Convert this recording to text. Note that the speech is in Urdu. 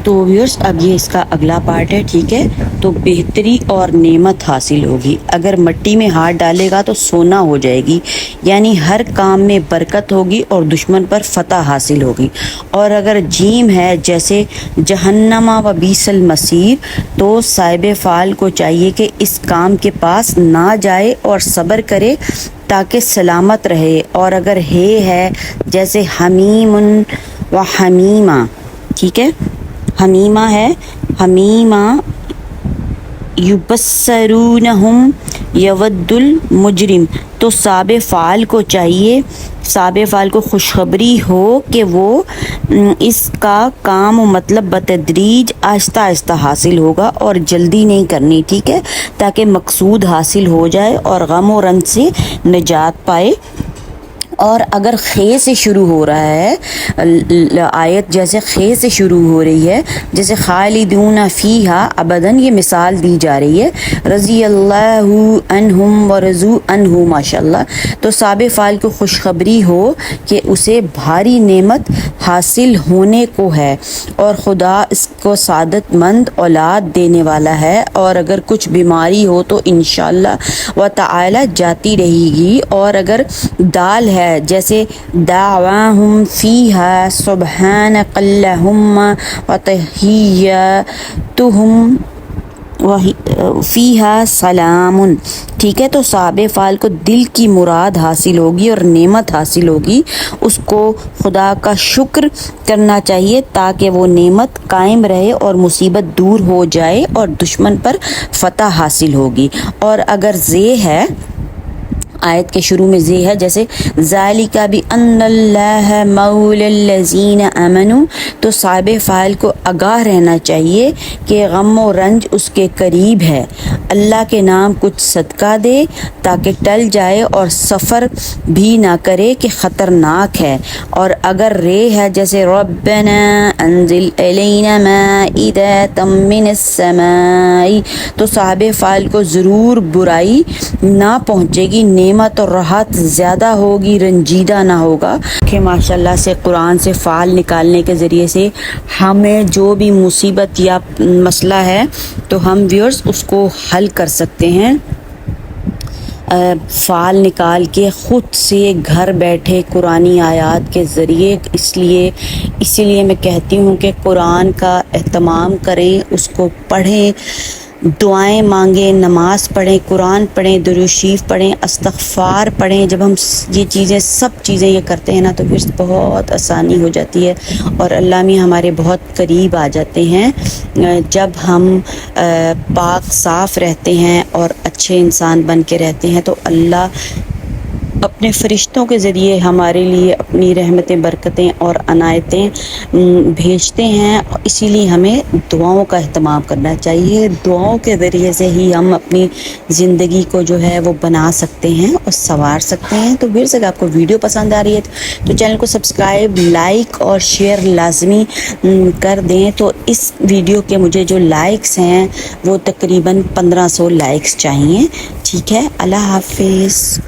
تو ویورس اب یہ اس کا اگلا پارٹ ہے، ٹھیک ہے۔ تو بہتری اور نعمت حاصل ہوگی، اگر مٹی میں ہاتھ ڈالے گا تو سونا ہو جائے گی، یعنی ہر کام میں برکت ہوگی اور دشمن پر فتح حاصل ہوگی۔ اور اگر جیم ہے جیسے جہنم و بیس المصیر، تو صاحب فعال کو چاہیے کہ اس کام کے پاس نہ جائے اور صبر کرے تاکہ سلامت رہے۔ اور اگر ہے جیسے حمیم و حمیمہ، ٹھیک ہے، حمیمہ ہے، حمیمہ یبصرونہم یود المجرم، تو صاب فعال کو چاہیے، صاب فعال کو خوشخبری ہو کہ وہ اس کا کام و مطلب بتدریج آہستہ آہستہ حاصل ہوگا اور جلدی نہیں کرنی، ٹھیک ہے، تاکہ مقصود حاصل ہو جائے اور غم و رنج سے نجات پائے۔ اور اگر خے سے شروع ہو رہا ہے آیت، جیسے خے سے شروع ہو رہی ہے، جیسے خالدون فیہا ابداً، یہ مثال دی جا رہی ہے، رضی اللہ عنہم ورضوا عنہ، ماشاءاللہ، تو صاب فعال کو خوشخبری ہو کہ اسے بھاری نعمت حاصل ہونے کو ہے اور خدا اس کو سعادت مند اولاد دینے والا ہے، اور اگر کچھ بیماری ہو تو انشاءاللہ و تعالی جاتی رہے گی۔ اور اگر دال ہے جیسے دعواہم فیہا سبحانک اللہم وتحیتہم فیہا سلام، ٹھیک ہے، تو صاب فعال کو دل کی مراد حاصل ہوگی اور نعمت حاصل ہوگی، اس کو خدا کا شکر کرنا چاہیے تاکہ وہ نعمت قائم رہے اور مصیبت دور ہو جائے اور دشمن پر فتح حاصل ہوگی۔ اور اگر زے ہے، آیت کے شروع میں زے ہے جیسے ذالک بأن اللہ مولی الذین آمنوا، تو صاحب فاعل کو آگاہ رہنا چاہیے کہ غم و رنج اس کے قریب ہے، اللہ کے نام کچھ صدقہ دے تاکہ ٹل جائے اور سفر بھی نہ کرے کہ خطرناک ہے۔ اور اگر رے ہے جیسے ربنا انزل الینا مائدۃ من السماء، تو صاحب فاعل کو ضرور برائی نہ پہنچے گی، نعمت اور راحت زیادہ ہوگی، رنجیدہ نہ ہوگا۔ کہ ماشاءاللہ سے قرآن سے فعال نکالنے کے ذریعے سے ہمیں جو بھی مصیبت یا مسئلہ ہے تو ہم ویورز اس کو حل کر سکتے ہیں، فعال نکال کے خود سے گھر بیٹھے قرآنی آیات کے ذریعے۔ اسی لیے میں کہتی ہوں کہ قرآن کا اہتمام کریں، اس کو پڑھیں، دعائیں مانگیں، نماز پڑھیں، قرآن پڑھیں، درود شریف پڑھیں، استغفار پڑھیں۔ جب ہم یہ سب چیزیں یہ کرتے ہیں نا تو پھر بہت آسانی ہو جاتی ہے اور اللہ میں ہمارے بہت قریب آ جاتے ہیں۔ جب ہم پاک صاف رہتے ہیں اور اچھے انسان بن کے رہتے ہیں تو اللہ اپنے فرشتوں کے ذریعے ہمارے لیے اپنی رحمتیں، برکتیں اور عنایتیں بھیجتے ہیں۔ اسی لیے ہمیں دعاؤں کا اہتمام کرنا چاہیے، دعاؤں کے ذریعے سے ہی ہم اپنی زندگی کو جو ہے وہ بنا سکتے ہیں اور سنوار سکتے ہیں۔ تو پھر سے آپ کو ویڈیو پسند آ رہی ہے تو چینل کو سبسکرائب، لائک اور شیئر لازمی کر دیں۔ تو اس ویڈیو کے مجھے جو لائکس ہیں وہ تقریباً 1500 لائکس چاہیے، ٹھیک ہے۔ اللہ حافظ۔